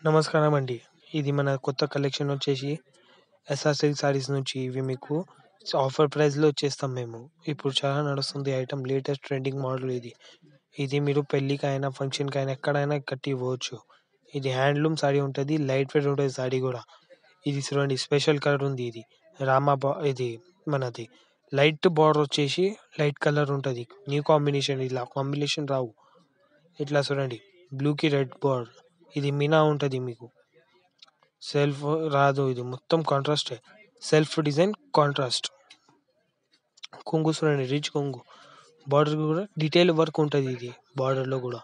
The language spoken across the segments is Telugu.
నమస్కారం అండి. ఇది మన కొత్త కలెక్షన్ వచ్చేసి ఎస్ఆర్ సిల్క్ సారీస్ నుంచి ఇవి మీకు ఆఫర్ ప్రైస్‌లో ఇచ్చేస్తాం మేము. ఇప్పుడు చాలా నడుస్తుంది ఐటెమ్ లేటెస్ట్ ట్రెండింగ్ మోడల్ ఇది. ఇది మీరు పెళ్ళికైనా, ఫంక్షన్‌కైనా ఎక్కడైనా కట్టి ఇవ్వచ్చు. ఇది హ్యాండ్లూమ్ సారీ ఉంటది. లైట్ వెయిట్ ఉంటది సారీ గూడా. ఇది చూడండి స్పెషల్ కలర్ ఉంది ఇది. ఇది మనది లైట్ బార్డర్ వచ్చేసి లైట్ కలర్ ఉంటది. న్యూ కాంబినేషన్ ఇలా కాంబినేషన్ రావు. ఇట్లా చూడండి బ్లూకి రెడ్ బార్డర్. ఇది మీనా ఉంటది మీకు. సెల్ఫ్ రాదు ఇది మొత్తం కాంట్రాస్టే. Self design contrast. కొంగు చూడండి రిచ్ కొంగు. బార్డర్ కూడా డీటెయిల్ వర్క్ ఉంటది ఇది బార్డర్‌లో గూడా.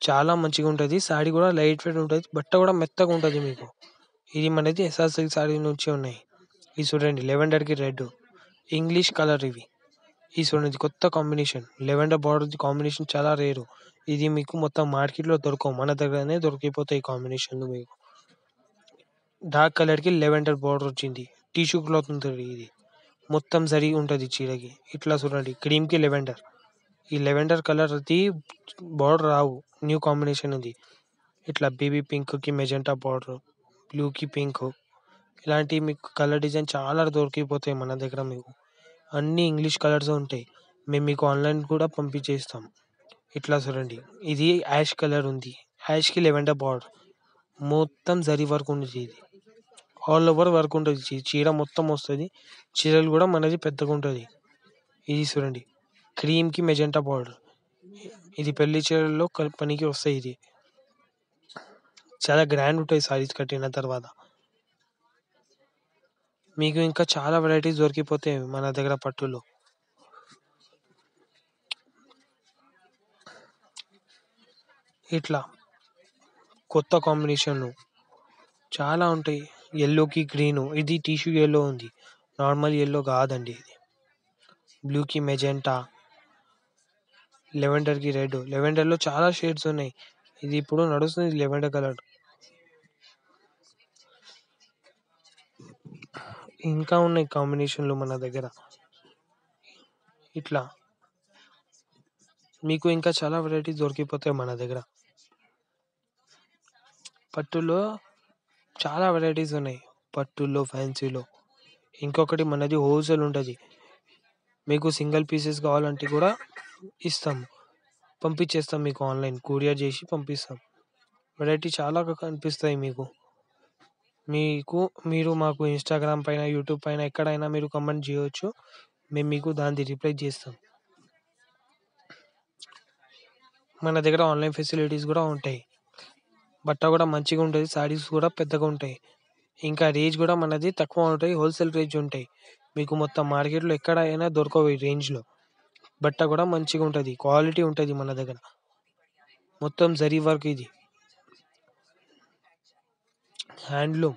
చాలా మంచిగా ఉంటది. సారీ కూడా లైట్ వెయిట్ ఉంటది. బట్ట కూడా మెత్తగా ఉంటది మీకు. ఇది మనది ఎస్ఆర్ సిల్క్ సారీ నుంచి ఉన్నాయి. ఇది చూడండి లెవెండర్‌కి రెడ్. ఇంగ్లీష్ కలర్ ఇవి. ఇది చూడండి కొత్త కాంబినేషన్. లెవెండర్ బార్డర్‌ది కాంబినేషన్ చాలా రేరు. ఇది మీకు మొత్తం మార్కెట్‌లో దొరకవు. మన దగ్గరనే దొరికిపోతాయి ఈ కాంబినేషన్‌లు మీకు. డార్క్ కలర్‌కి లెవెండర్ బార్డర్ వచ్చింది. టిష్యూ క్లాత్ ఉంటది ఇది. మొత్తం జరీ ఉంటది చీరకి. ఇట్లా చూడండి క్రీమ్‌కి లెవెండర్. ఈ లెవెండర్ కలర్‌ది బార్డర్ రావు. న్యూ కాంబినేషన్ ఇది. ఇట్లా బేబీ పింక్‌కి మెజెంటా బార్డర్. బ్లూకి పింక్. ఇలాంటి మీకు కలర్ డిజైన్ చాలా దొరికిపోతాయి మన దగ్గర మీకు. అన్నీ ఇంగ్లీష్ కలర్స్ ఉంటాయి. మేము మీకు ఆన్‌లైన్ కూడా పంపించేస్తాం. ఇట్లా చూడండి. ఇది యాష్ కలర్ ఉంది. Yaskhi lavender border. మొత్తం జరీ వర్క్ ఉంది ఇది. ఆల్ ఓవర్ వర్క్ ఉంటది. చీర మొత్తం వస్తది. చీరలు కూడా మనది పెద్దగుంటది. ఇది చూడండి. క్రీమ్‌కి మెజెంటా బార్డర్. ఇది పెళ్లి చీరల్లో పనికి వస్తాయి ఇది. చాలా గ్రాండ్ ఉంటాయి సారీస్ కట్టిన తర్వాత. మీకు ఇంకా చాలా వెరైటీస్ దొరికిపోతాయి మన దగ్గర పట్టులో. ఇట్లా కొత్త కాంబినేషన్‌లు చాలా ఉంటాయి. యెల్లోకి గ్రీను. ఇది టిష్యూ యెల్లో ఉంది. నార్మల్ యెల్లో కాదండి ఇది. బ్లూకి మెజెంటా. లెవెండర్‌కి రెడ్. లెవెండర్‌లో చాలా షేడ్స్ ఉన్నాయి. ఇది ఇప్పుడు నడుస్తుంది లెవెండర్ కలర్. ఇంకా ఉన్నాయి కాంబినేషన్‌లు మన దగ్గర. ఇట్లా మీకు ఇంకా చాలా వెరైటీస్ దొరికిపోతాయి మన దగ్గర. పట్టులో చాలా వెరైటీస్ ఉన్నాయి. పట్టులో, ఫ్యాన్సీలో. ఇంకొకటి మనది హోల్‌సేల్ ఉంటది. మీకు సింగిల్ పీసెస్ కావాలంటే కూడా ఇస్తాం. పంపించేస్తాం మీకు ఆన్‌లైన్ కొరియర్ చేసి పంపిస్తాం. వెరైటీ చాలా కనిపిస్తాయి మీకు. మీరు మాకు ఇన్‌స్టాగ్రామ్ పైన, యూట్యూబ్ పైన ఎక్కడైనా మీరు కామెంట్ చేయొచ్చు. మేము మీకు దానిది రిప్లై చేస్తాం. మన దగ్గర ఆన్‌లైన్ ఫెసిలిటీస్ కూడా ఉంటాయి. బట్ట కూడా మంచిగా ఉంటది. సారీస్ కూడా పెద్దగా ఉంటాయి. ఇంకా రేంజ్ కూడా మనది తక్కువ ఉంటాయి. హోల్‌సేల్ రేంజ్ ఉంటాయి. మీకు మొత్తం మార్కెట్‌లో ఎక్కడైనా దొరకవు ఈ రేంజ్‌లో. బట్ట కూడా మంచిగా ఉంటది. క్వాలిటీ ఉంటది మన దగ్గర. మొత్తం జరీ వర్క్ ఇది. హ్యాండ్లూమ్.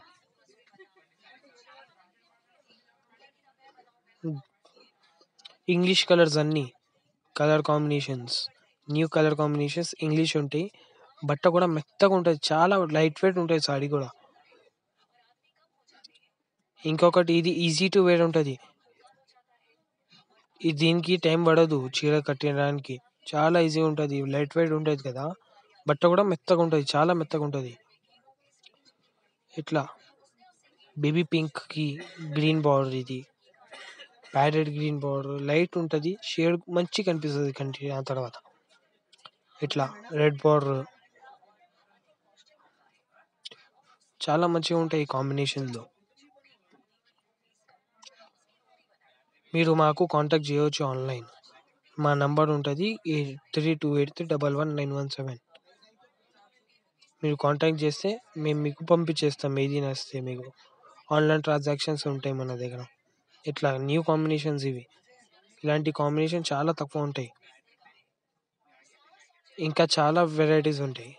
ఇంగ్లీష్ కలర్స్ అన్నీ. Colour combinations. New colour combinations English ఉంటాయి. బట్ట కూడా మెత్తగా ఉంటది. చాలా లైట్ వెయిట్ ఉంటది సారీ కూడా. ఇంకొకటి ఇది ఈజీ టు వేర్ ఉంటది. దీనికి టైం పడదు చీర కట్టడానికి. చాలా ఈజీగా ఉంటది. లైట్ వెయిట్ ఉంటది కదా! బట్ట కూడా మెత్తగా ఉంటది. చాలా మెత్తగా ఉంటది. ఇట్లా బేబీ పింక్‌కి గ్రీన్ బార్డర్ ఇది. ప్యారెట్ గ్రీన్ బార్డర్ లైట్ ఉంటది. షేడ్ మంచిగా కనిపిస్తది కంటి ఆ తర్వాత. ఇట్లా రెడ్ బార్డర్. చాలా మంచిగా ఉంటాయి ఈ కాంబినేషన్‌లో. మీరు మాకు కాంటాక్ట్ చేయొచ్చు ఆన్‌లైన్. మా నంబర్ ఉంటది 8328311917. మీరు కాంటాక్ట్ చేస్తే మేము మీకు పంపించేస్తాం ఏది నచ్చితే మీకు. ఆన్‌లైన్ ట్రాన్సాక్షన్స్ ఉంటాయి మన దగ్గర. ఇట్లా న్యూ కాంబినేషన్స్ ఇవి. ఇలాంటి కాంబినేషన్ చాలా తక్కువ ఉంటాయి. ఇంకా చాలా వెరైటీస్ ఉంటాయి.